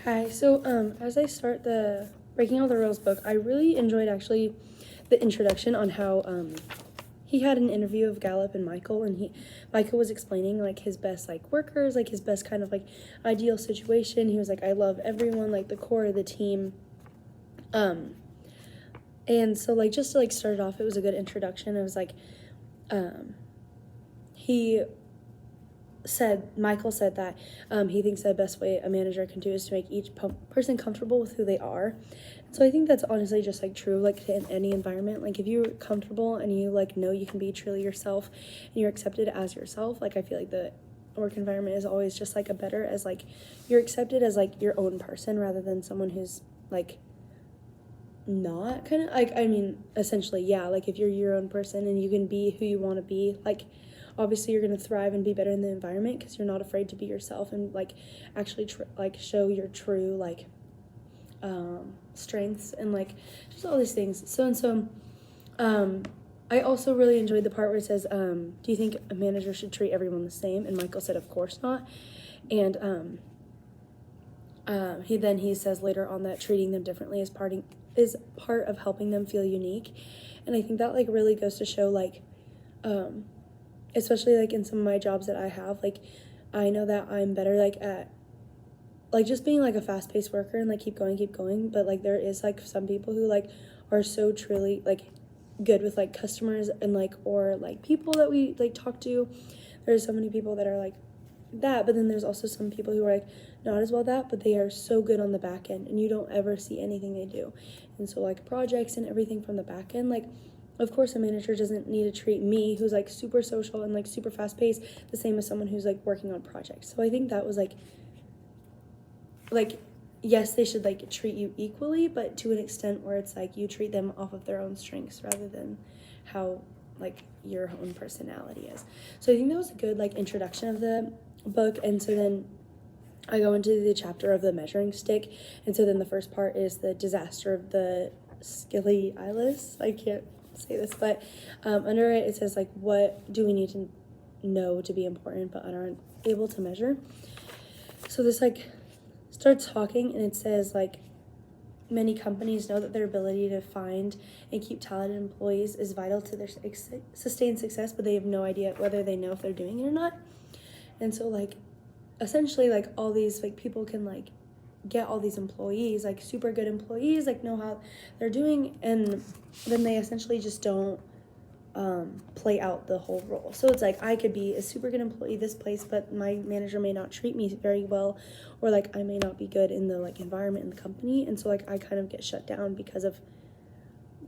Hi. So, as I start the Breaking All the Rules book, I really enjoyed actually the introduction on how he had an interview of Gallup and Michael, and Michael was explaining like his best like workers, like his best kind of like ideal situation. He was like, I love everyone, like the core of the team. Um, and so like just to like start it off, it was a good introduction. It was like, he Michael said that he thinks the best way a manager can do is to make each person comfortable with who they are. So I think that's honestly just like true, like in any environment. Like if you're comfortable and you like know you can be truly yourself and you're accepted as yourself, like I feel like the work environment is always just like a better as like you're accepted as like your own person rather than someone who's like not kind of like, I mean, essentially, yeah, like if you're your own person and you can be who you want to be, like obviously you're going to thrive and be better in the environment because you're not afraid to be yourself and like actually like show your true like strengths and like just all these things. Um I also really enjoyed the part where it says, do you think a manager should treat everyone the same? And Michael said, of course not. And he says later on that treating them differently is part of helping them feel unique. And I think that like really goes to show like especially like in some of my jobs that I have, like I know that I'm better like at like just being like a fast-paced worker and like keep going, but like there is like some people who like are so truly like good with like customers and like or like people that we like talk to. There's so many people that are like that, but then there's also some people who are like not as well that, but they are so good on the back end and you don't ever see anything they do. And so like projects and everything from the back end, like of course a manager doesn't need to treat me who's like super social and like super fast paced the same as someone who's like working on projects. So I think that was like yes, they should like treat you equally, but to an extent where it's like you treat them off of their own strengths rather than how like your own personality is. So I think that was a good like introduction of the book. And so then I go into the chapter of the measuring stick, and so then the first part is the disaster of the Skilly Eyeless. I can't say this, but under it says like what do we need to know to be important but aren't able to measure. So this like starts talking, and it says like many companies know that their ability to find and keep talented employees is vital to their sustained success, but they have no idea whether they know if they're doing it or not. And so like essentially like all these like people can like get all these employees, like super good employees, like know how they're doing, and then they essentially just don't play out the whole role. So it's like I could be a super good employee this place, but my manager may not treat me very well, or like I may not be good in the like environment in the company, and so like I kind of get shut down because of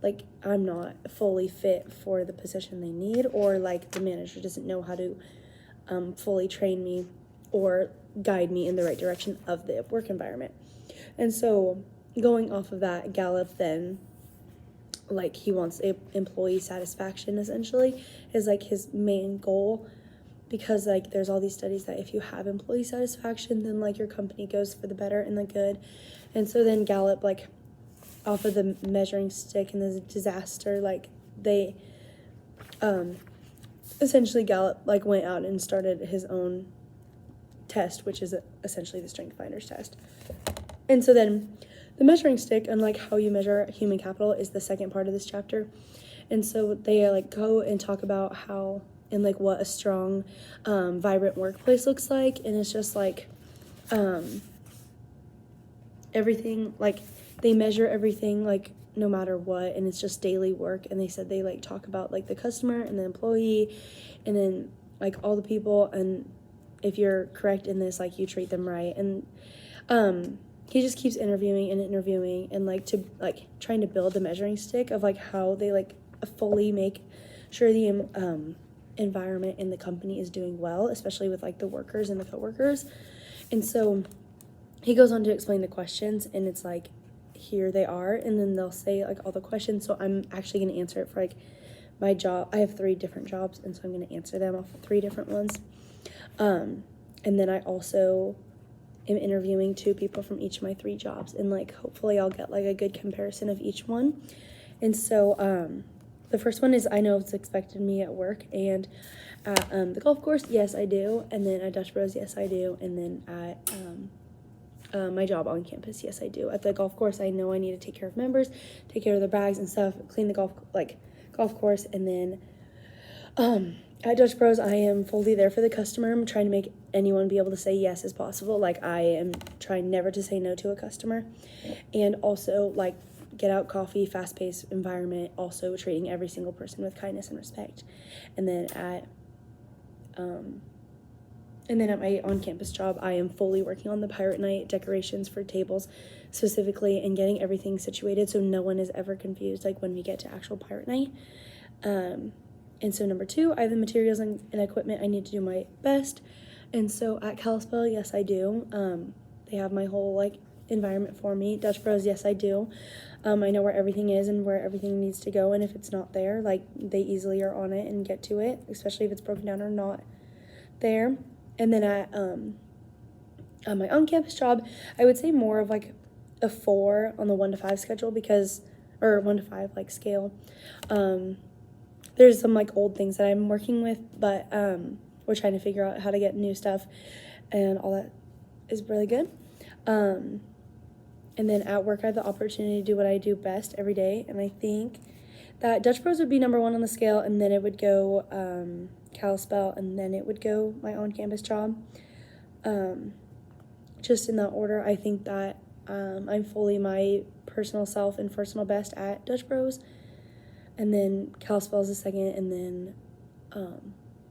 like I'm not fully fit for the position they need, or like the manager doesn't know how to fully train me or guide me in the right direction of the work environment. And so going off of that, Gallup then like he wants employee satisfaction essentially is like his main goal, because like there's all these studies that if you have employee satisfaction then like your company goes for the better and the good. And so then Gallup like off of the measuring stick and the disaster, like they essentially Gallup like went out and started his own test, which is essentially the Strength Finders test. And so then the measuring stick, unlike how you measure human capital, is the second part of this chapter. And so they like go and talk about how and like what a strong, vibrant workplace looks like. And it's just like everything, like they measure everything like no matter what, and it's just daily work. And they said they like talk about like the customer and the employee and then like all the people, and if you're correct in this, like you treat them right. And he just keeps interviewing and like to like trying to build the measuring stick of like how they like fully make sure the environment in the company is doing well, especially with like the workers and the coworkers. And so he goes on to explain the questions, and it's like here they are, and then they'll say like all the questions. So I'm actually going to answer it for like my job. I have 3 different jobs, and so I'm going to answer them off of 3 different ones. And then I also am interviewing 2 people from each of my 3 jobs, and like hopefully I'll get like a good comparison of each one. And so the first one is I know it's expected of me at work and at the golf course, yes I do, and then at Dutch Bros, yes I do, and then at my job on campus. Yes, I do. At the golf course, I know I need to take care of members, take care of their bags and stuff, clean the golf course, and then at Dutch Bros, I am fully there for the customer. I'm trying to make anyone be able to say yes as possible. Like, I am trying never to say no to a customer, and also like get out coffee, fast-paced environment, also treating every single person with kindness and respect. And then at my on-campus job, I am fully working on the Pirate Night decorations for tables specifically, and getting everything situated so no one is ever confused, like when we get to actual Pirate Night. And so number 2, I have the materials and equipment I need to do my best. And so at Kalispell, yes, I do. They have my whole like environment for me. Dutch Bros, yes, I do. I know where everything is and where everything needs to go, and if it's not there, like, they easily are on it and get to it, especially if it's broken down or not there. And then at my on-campus job, I would say more of like a 4 on the 1 to 5 schedule, or 1 to 5 like scale. There's some like old things that I'm working with, but we're trying to figure out how to get new stuff, and all that is really good. And then at work, I have the opportunity to do what I do best every day, and I think that Dutch Bros would be number 1 on the scale, and then it would go Kalispell, and then it would go my on-campus job. Just in that order. I think that I'm fully my personal self and personal best at Dutch Bros, and then Kalispell is the second, and then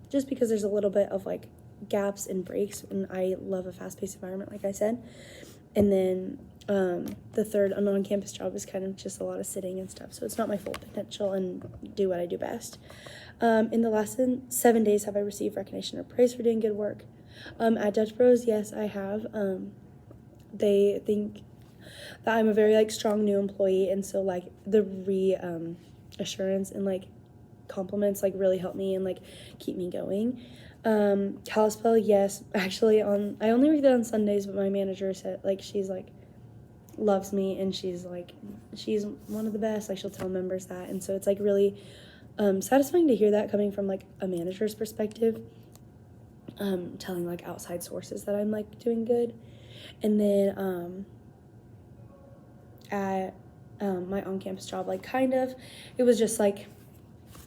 just because there's a little bit of like gaps and breaks, and I love a fast-paced environment, like I said. And then the third on-campus job is kind of just a lot of sitting and stuff, so it's not my full potential and do what I do best. In the last 7 days, have I received recognition or praise for doing good work? At Dutch Bros, yes, I have. They think that I'm a very like strong new employee, and so like the assurance and like compliments like really help me and like keep me going. Kalispell, yes, actually I only work there on Sundays, but my manager said like she's like loves me, and she's one of the best, like she'll tell members that, and so it's like really satisfying to hear that coming from like a manager's perspective, telling like outside sources that I'm like doing good. And then at my on-campus job, like kind of it was just like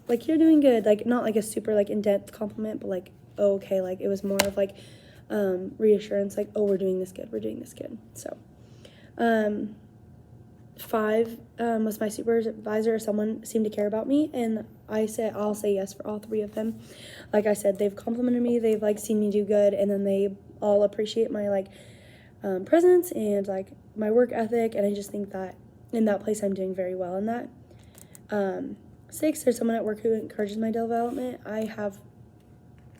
you're doing good, like not like a super like in-depth compliment, but like, oh, okay, like it was more of like reassurance, like, oh, we're doing this good. So 5 was my supervisor or someone seemed to care about me, and I'll say yes for all 3 of them. Like I said, they've complimented me, they've like seen me do good, and then they all appreciate my like presence and like my work ethic, and I just think that in that place I'm doing very well in that. 6, there's someone at work who encourages my development.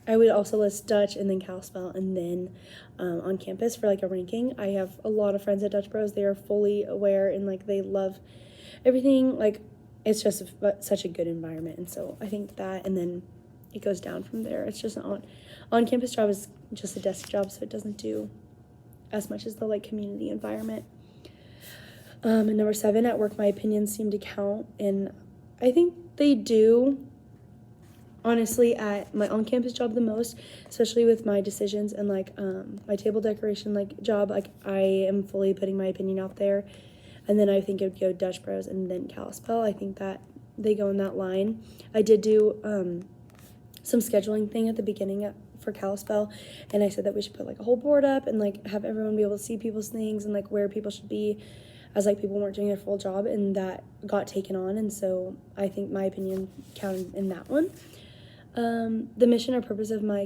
I would also list Dutch and then Kalispell, and then on campus for like a ranking. I have a lot of friends at Dutch Bros. They are fully aware and like they love everything. Like it's just such a good environment, and so I think that, and then it goes down from there. It's just an on campus job is just a desk job, so it doesn't do as much as the like community environment. And number 7, at work, my opinions seem to count, and I think they do. Honestly, at my on-campus job the most, especially with my decisions and like my table decoration like job, like I am fully putting my opinion out there. And then I think it would go Dutch Bros and then Kalispell. I think that they go in that line. I did do some scheduling thing at the beginning for Kalispell, and I said that we should put like a whole board up and like have everyone be able to see people's things and like where people should be, as like people weren't doing their full job, and that got taken on, and so I think my opinion counted in that one. The mission or purpose of my